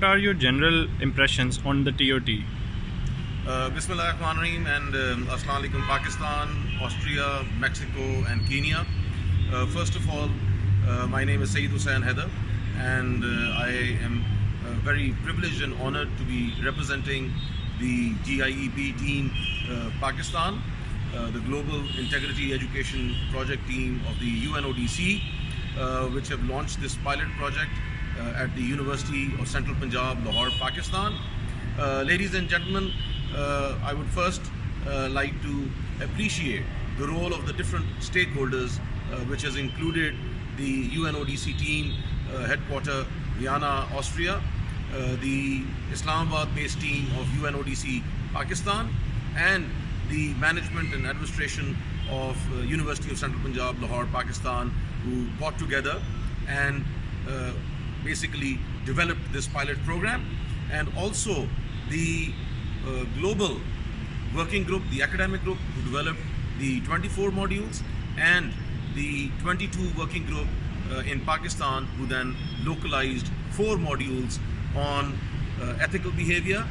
what are your general impressions on the TOT? Bismillahirrahmanirrahim and Assalamu alaikum Pakistan, Austria, Mexico and Kenya. First of all, my name is Syed Hussain Haider and I am very privileged and honored to be representing the GIEP team Pakistan, the Global Integrity Education Project team of the UNODC, which have launched this pilot project at the University of Central Punjab, Lahore, Pakistan. Ladies and gentlemen, I would first like to appreciate the role of the different stakeholders, which has included the UNODC team, headquarter Vienna, Austria, the Islamabad-based team of UNODC Pakistan, and the management and administration of University of Central Punjab, Lahore, Pakistan, who got together and basically developed this pilot program, and also the global working group, the academic group who developed the 24 modules, and the 22 working group in Pakistan who then localized 4 modules on ethical behavior,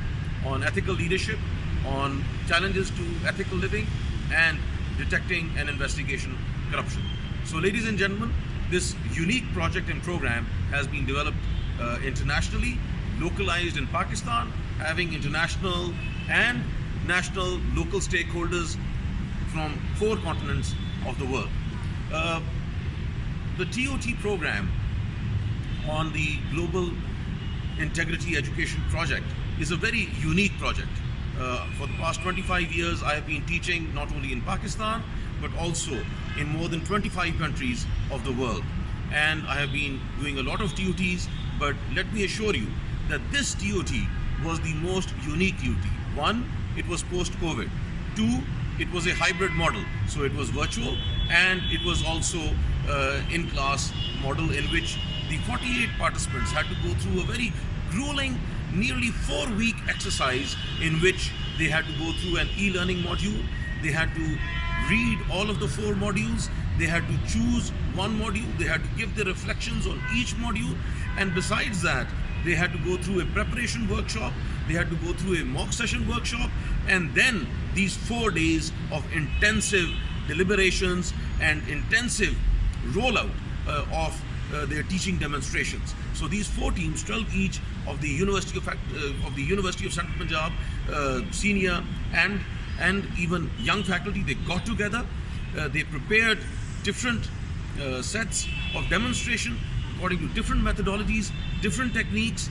on ethical leadership, on challenges to ethical living, and detecting and investigation corruption. So ladies and gentlemen, this unique project and program has been developed internationally, localized in Pakistan, having international and national local stakeholders from 4 continents of the world. The TOT program on the Global Integrity Education Project is a very unique project. For the past 25 years, I have been teaching not only in Pakistan, but also in more than 25 countries of the world. And I have been doing a lot of TOTs, but let me assure you that this TOT was the most unique TOT. 1, it was post-COVID. 2, it was a hybrid model. So it was virtual and it was also in-class model in which the 48 participants had to go through a very grueling, nearly 4-week exercise in which they had to go through an e-learning module. They had to read all of the 4 modules. They had to choose one module. They had to give their reflections on each module. And besides that, they had to go through a preparation workshop. They had to go through a mock session workshop. And then these 4 days of intensive deliberations and intensive rollout of their teaching demonstrations. So these 4 teams, 12 each of the University of Central Punjab, senior and even young faculty, they got together. They prepared different sets of demonstration according to different methodologies, different techniques,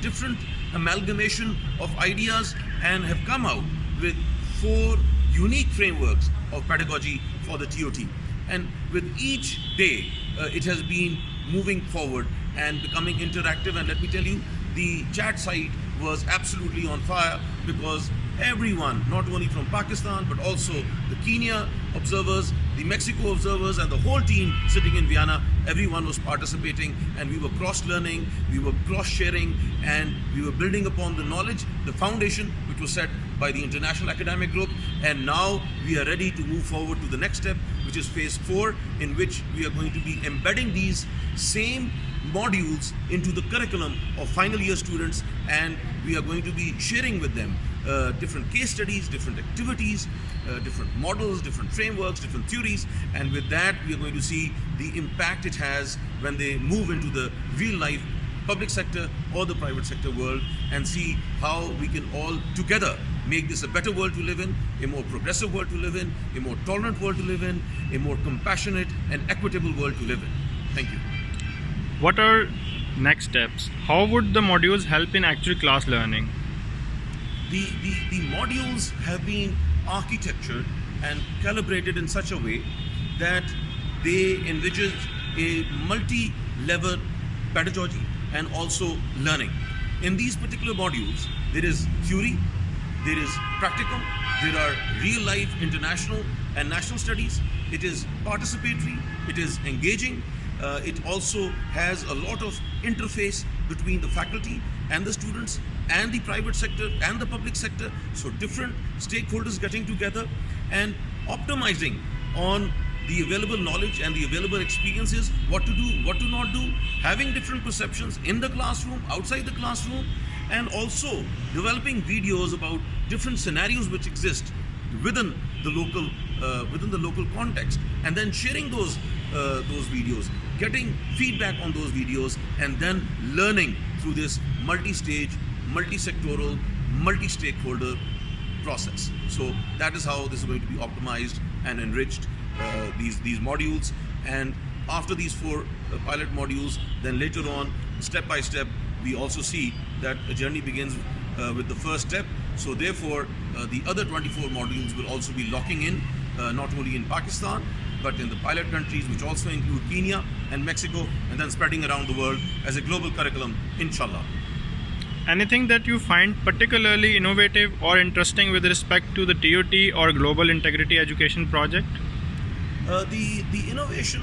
different amalgamation of ideas, and have come out with 4 unique frameworks of pedagogy for the TOT. And with each day, it has been moving forward and becoming interactive. And let me tell you, the chat site was absolutely on fire, because everyone, not only from Pakistan, but also the Kenya observers, the Mexico observers, and the whole team sitting in Vienna, everyone was participating, and we were cross-learning, we were cross-sharing, and we were building upon the knowledge, the foundation which was set by the international academic group. And now we are ready to move forward to the next step, which is phase 4, in which we are going to be embedding these same modules into the curriculum of final year students, and we are going to be sharing with them different case studies, different activities, different models, different frameworks, different theories, and with that we are going to see the impact it has when they move into the real life public sector or the private sector world, and see how we can all together make this a better world to live in, a more progressive world to live in, a more tolerant world to live in, a more compassionate and equitable world to live in. Thank you. What are next steps? How would the modules help in actual class learning? The modules have been architectured and calibrated in such a way that they envisage a multi-level pedagogy and also learning. In these particular modules, there is theory, there is practicum, there are real-life international and national studies. It is participatory, it is engaging. It also has a lot of interface between the faculty and the students and the private sector and the public sector. So different stakeholders getting together and optimizing on the available knowledge and the available experiences, what to do, what to not do, having different perceptions in the classroom, outside the classroom, and also developing videos about different scenarios which exist within the local context, and then sharing those videos, getting feedback on those videos, and then learning through this multi-stage, multi-sectoral, multi-stakeholder process. So that is how this is going to be optimized and enriched, these modules. And after these 4 pilot modules, then later on, step by step, we also see that a journey begins with the first step. So therefore, the other 24 modules will also be locking in, not only in Pakistan, but in the pilot countries, which also include Kenya and Mexico, and then spreading around the world as a global curriculum, inshallah. Anything that you find particularly innovative or interesting with respect to the TOT or Global Integrity Education project? The innovation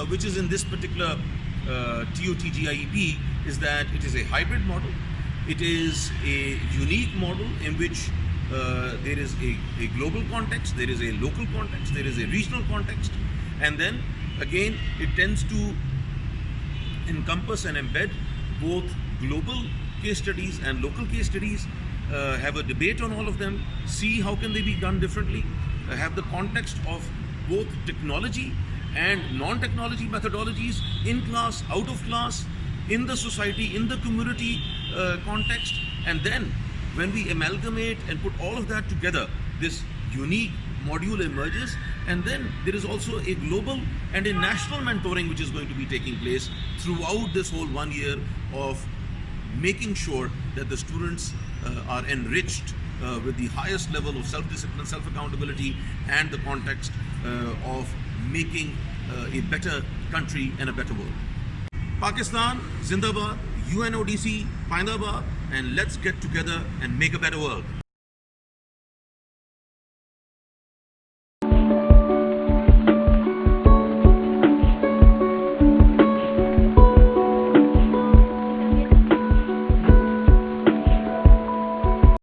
which is in this particular TOT GIEP is that it is a hybrid model. It is a unique model in which there is a global context, there is a local context, there is a regional context, and then again it tends to encompass and embed both global case studies and local case studies, have a debate on all of them, see how can they be done differently, have the context of both technology and non-technology methodologies in class, out of class, in the society, in the community context, and then when we amalgamate and put all of that together, this unique module emerges. And then there is also a global and a national mentoring which is going to be taking place throughout this whole 1 year of making sure that the students are enriched with the highest level of self-discipline, self-accountability, and the context of making a better country and a better world. Pakistan, Zindabad, UNODC, Pindabad, and let's get together and make a better world.